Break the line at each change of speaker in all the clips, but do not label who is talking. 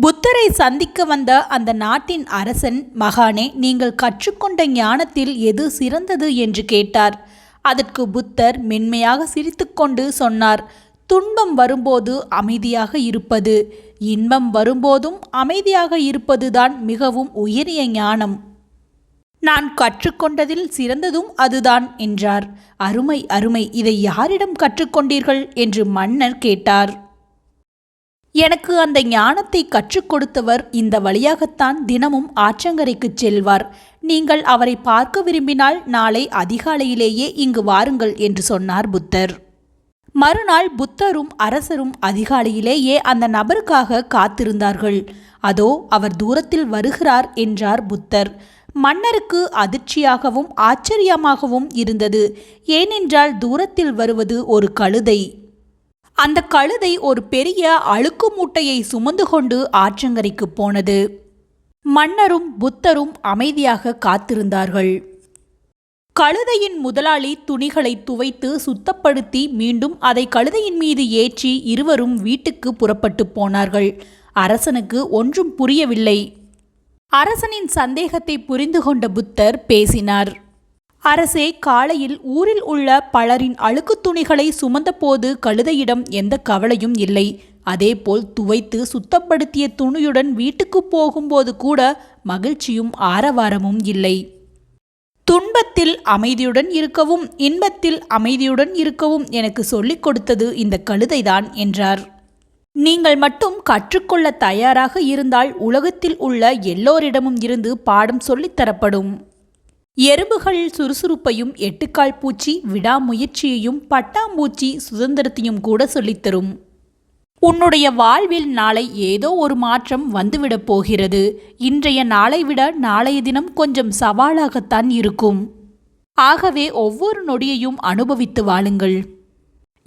புத்தரை சந்திக்க வந்த அந்த நாட்டின் அரசன், மகானே, நீங்கள் கற்றுக்கொண்ட ஞானத்தில் எது சிறந்தது என்று கேட்டார். அதற்கு புத்தர் மென்மையாக சிரித்துக்கொண்டு சொன்னார், துன்பம் வரும்போது அமைதியாக இருப்பது, இன்பம் வரும்போதும் அமைதியாக இருப்பதுதான் மிகவும் உயரிய ஞானம். நான் கற்றுக்கொண்டதில் சிறந்ததும் அதுதான் என்றார். அருமை அருமை, இதை யாரிடம் கற்றுக்கொண்டீர்கள் என்று மன்னர் கேட்டார். எனக்கு அந்த ஞானத்தை கற்றுக் கொடுத்தவர் இந்த வழியாகத்தான் தினமும் ஆற்றங்கரைக்கு செல்வார். நீங்கள் அவரை பார்க்க விரும்பினால் நாளை அதிகாலையிலேயே இங்கு வாருங்கள் என்று சொன்னார் புத்தர். மறுநாள் புத்தரும் அரசரும் அதிகாலையிலேயே அந்த நபருக்காக காத்திருந்தார்கள். அதோ அவர் தூரத்தில் வருகிறார் என்றார் புத்தர். மன்னருக்கு அதிர்ச்சியாகவும் ஆச்சரியமாகவும் இருந்தது. ஏனென்றால் தூரத்தில் வருவது ஒரு கழுதை. அந்த கழுதை ஒரு பெரிய அழுக்கு மூட்டையை சுமந்து கொண்டு ஆற்றங்கரைக்கு போனது. மன்னரும் புத்தரும் அமைதியாக காத்திருந்தார்கள். கழுதையின் முதலாளி துணிகளை துவைத்து சுத்தப்படுத்தி மீண்டும் அதை கழுதையின் மீது ஏற்றி இருவரும் வீட்டுக்கு புறப்பட்டு போனார்கள். அரசனுக்கு ஒன்றும் புரியவில்லை. அரசனின் சந்தேகத்தை புரிந்து கொண்ட புத்தர் பேசினார். அரசே, காலையில் ஊரில் உள்ள பலரின் அழுக்கு துணிகளை சுமந்தபோது கழுதையிடம் எந்த கவலையும் இல்லை. அதேபோல் துவைத்து சுத்தப்படுத்திய துணியுடன் வீட்டுக்கு போகும்போது கூட மகிழ்ச்சியும் ஆரவாரமும் இல்லை. துன்பத்தில் அமைதியுடன் இருக்கவும் இன்பத்தில் அமைதியுடன் இருக்கவும் எனக்கு சொல்லிக் கொடுத்தது இந்த கழுதைதான் என்றார். நீங்கள் மட்டும் கற்றுக்கொள்ள தயாராக இருந்தால் உலகத்தில் உள்ள எல்லோரிடமும் இருந்து பாடம் சொல்லித்தரப்படும். எறும்புகள் சுறுசுறுப்பையும், எட்டுக்கால் பூச்சி விடாமுயற்சியையும், பட்டாம்பூச்சி சுதந்திரத்தையும் கூட சொல்லித்தரும். உன்னுடைய வாழ்வில் நாளை ஏதோ ஒரு மாற்றம் வந்துவிடப் போகிறது. இன்றைய நாளை விட நாளைய தினம் கொஞ்சம் சவாலாகத்தான் இருக்கும். ஆகவே ஒவ்வொரு நொடியையும் அனுபவித்து வாழுங்கள்.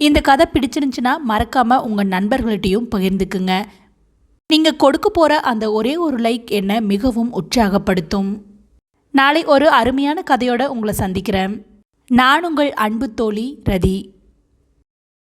இந்த கதை பிடிச்சிருந்துச்சுன்னா மறக்காம உங்க நண்பர்கள்ட்டையும் பகிர்ந்துக்குங்க. நீங்க கொடுக்க போற அந்த ஒரே ஒரு லைக் என்னை மிகவும் உற்சாகப்படுத்தும். நாளை ஒரு அருமையான கதையோட உங்களை சந்திக்கிறேன். நான் உங்கள் அன்பு தோழி ரதி.